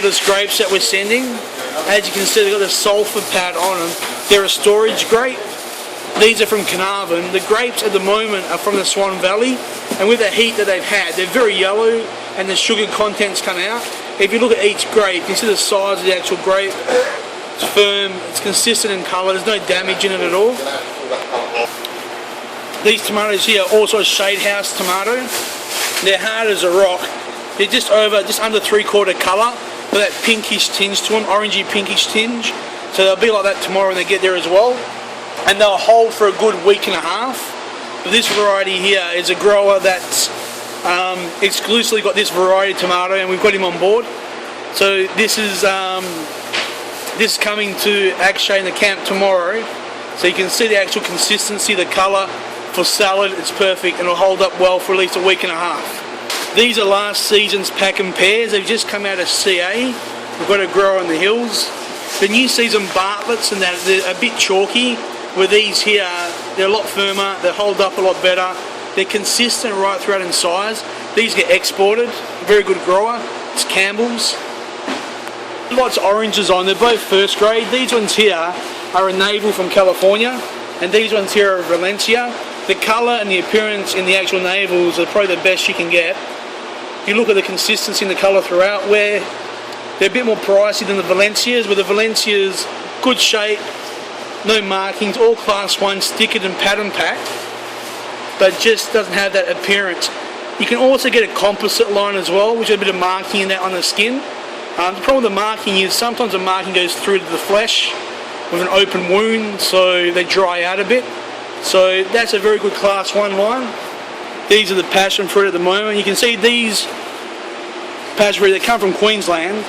fabulous grapes that we're sending. As you can see, they've got the sulphur pad on them. They're a storage grape. These are from Carnarvon. The grapes at the moment are from the Swan Valley, and with the heat that they've had, they're very yellow and the sugar contents come out. If you look at each grape, you see the size of the actual grape. It's firm, it's consistent in colour, there's no damage in it at all. These tomatoes here are also a shade house tomato. They're hard as a rock. They're just under 3/4 colour, with that pinkish tinge to them, orangey pinkish tinge. So they'll be like that tomorrow when they get there as well. And they'll hold for a good week and a half. But this variety here is a grower that's exclusively got this variety of tomato, and we've got him on board. So this is coming to Akshay in the camp tomorrow. So you can see the actual consistency, the colour. For salad, it's perfect, and it'll hold up well for at least a week and a half. These are last season's pack and pears. They've just come out of CA. We've got a grower in the hills. The new season Bartlett's and that, they're a bit chalky. With these here, they're a lot firmer, they hold up a lot better. They're consistent right throughout in size. These get exported. Very good grower. It's Campbell's. Lots of oranges on. They're both first grade. These ones here are a navel from California, and these ones here are Valencia. The colour and the appearance in the actual navels are probably the best you can get. If you look at the consistency and the colour throughout, where they're a bit more pricey than the Valencias, where the Valencias, good shape, no markings, all class 1, stickered and pattern packed, but just doesn't have that appearance. You can also get a composite line as well, which has a bit of marking in that on the skin. The problem with the marking is sometimes the marking goes through to the flesh with an open wound, so they dry out a bit. So that's a very good class 1 line. These are the passion fruit at the moment. You can see these passion fruit, they come from Queensland.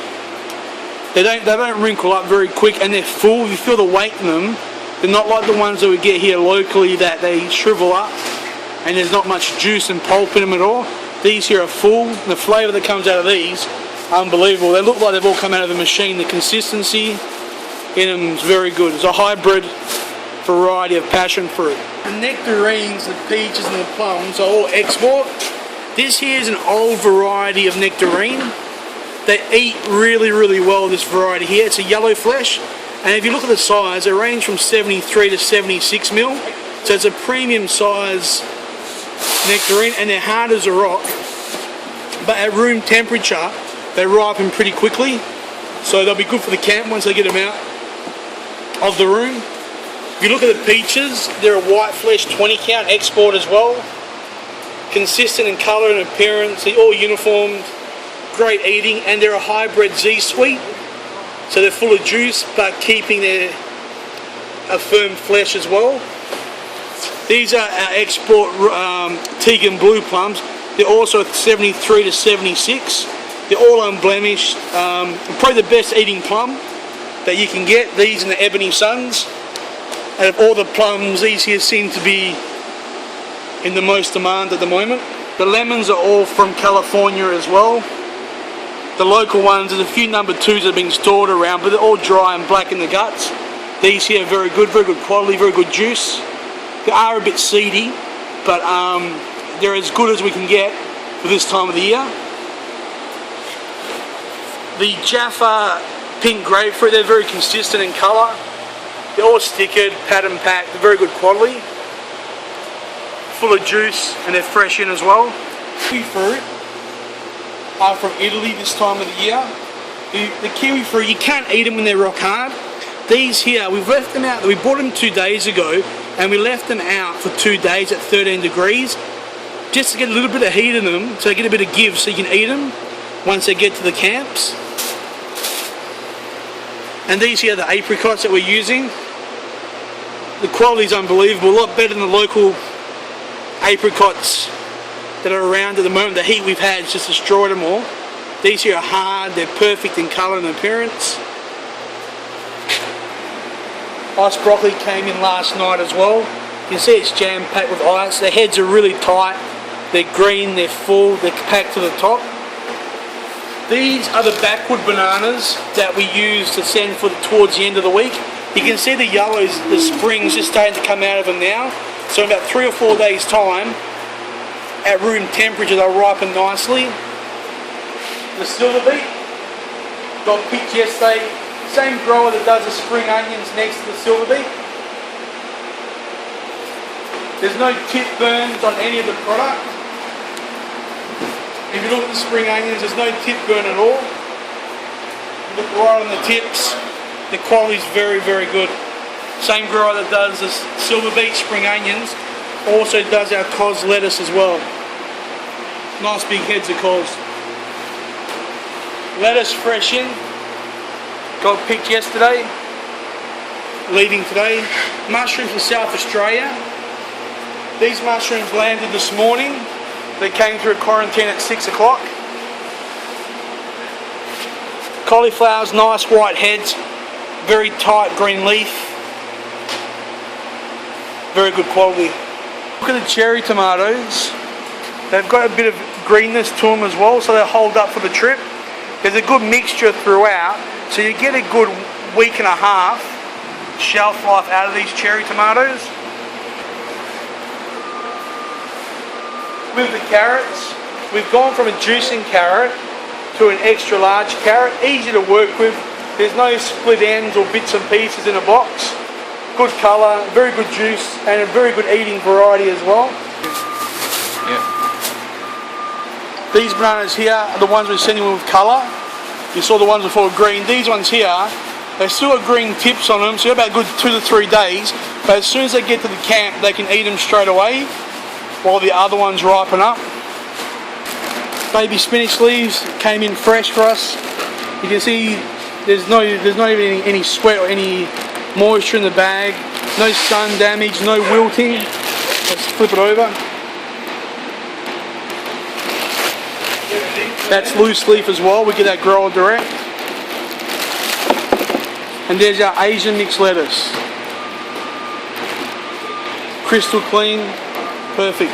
They don't wrinkle up very quick, and they're full. If you feel the weight in them, they're not like the ones that we get here locally that they shrivel up and there's not much juice and pulp in them at all. These here are full, and the flavour that comes out of these, unbelievable. They look like they've all come out of a machine. The consistency in them is very good. It's a hybrid variety of passion fruit. The nectarines, the peaches and the plums are all export. This here is an old variety of nectarine. They eat really, really well, this variety here. It's a yellow flesh, and if you look at the size, they range from 73 to 76 mil. So it's a premium size nectarine, and they're hard as a rock. But at room temperature, they ripen pretty quickly. So they'll be good for the camp once they get them out of the room. If you look at the peaches, they're a white flesh 20 count export as well. Consistent in colour and appearance, they're all uniformed, great eating, and they're a hybrid Z-sweet. So they're full of juice, but keeping a firm flesh as well. These are our export Tegan Blue plums. They're also 73 to 76. They're all unblemished. Probably the best eating plum that you can get. These and the Ebony Suns. Out of all the plums, these here seem to be in the most demand at the moment. The lemons are all from California as well. The local ones, there's a few number 2s that are being stored around, but they're all dry and black in the guts. These here are very good quality, very good juice. They are a bit seedy, but they're as good as we can get for this time of the year. The Jaffa pink grapefruit, they're very consistent in colour. They're all stickered, pattern packed, they're very good quality. Full of juice, and they're fresh in as well. Kiwi fruit are from Italy this time of the year. The kiwi fruit, you can't eat them when they're rock hard. These here, we've left them out, we bought them 2 days ago, and we left them out for 2 days at 13 degrees, just to get a little bit of heat in them, so they get a bit of give so you can eat them once they get to the camps. And these here are the apricots that we're using. The quality is unbelievable, a lot better than the local apricots that are around at the moment. The heat we've had has just destroyed them all. These here are hard, they're perfect in colour and appearance. Ice broccoli came in last night as well. You can see it's jam packed with ice. The heads are really tight, they're green, they're full, they're packed to the top. These are the backwood bananas that we use to send towards the end of the week. You can see the yellows, the springs just starting to come out of them now. So in about 3 or 4 days time, at room temperature, they'll ripen nicely. The silver beet, got picked yesterday. Same grower that does the spring onions next to the silver beet. There's no tip burns on any of the product. If you look at the spring onions, there's no tip burn at all. Look right on the tips. The quality is very, very good. Same grower that does the silver beet spring onions also does our cos lettuce as well. Nice big heads of cos. Lettuce fresh in. Got picked yesterday. Leaving today. Mushrooms from South Australia. These mushrooms landed this morning. They came through quarantine at 6 o'clock. Cauliflower's nice white heads. Very tight green leaf. Very good quality. Look at the cherry tomatoes. They've got a bit of greenness to them as well, so they hold up for the trip. There's a good mixture throughout, so you get a good week and a half shelf life out of these cherry tomatoes. With the carrots, we've gone from a juicing carrot to an extra large carrot. Easy to work with. There's no split ends or bits and pieces in a box. Good colour, very good juice, and a very good eating variety as well. Yeah. These bananas here are the ones we're sending with colour. You saw the ones before green. These ones here, they still got green tips on them, so about a good 2 to 3 days. But as soon as they get to the camp, they can eat them straight away, while the other ones ripen up. Baby spinach leaves came in fresh for us. You can see there's not even any sweat or any moisture in the bag. No sun damage, no wilting. Let's flip it over. That's loose leaf as well. We get that grower direct. And there's our Asian mixed lettuce. Crystal clean, perfect.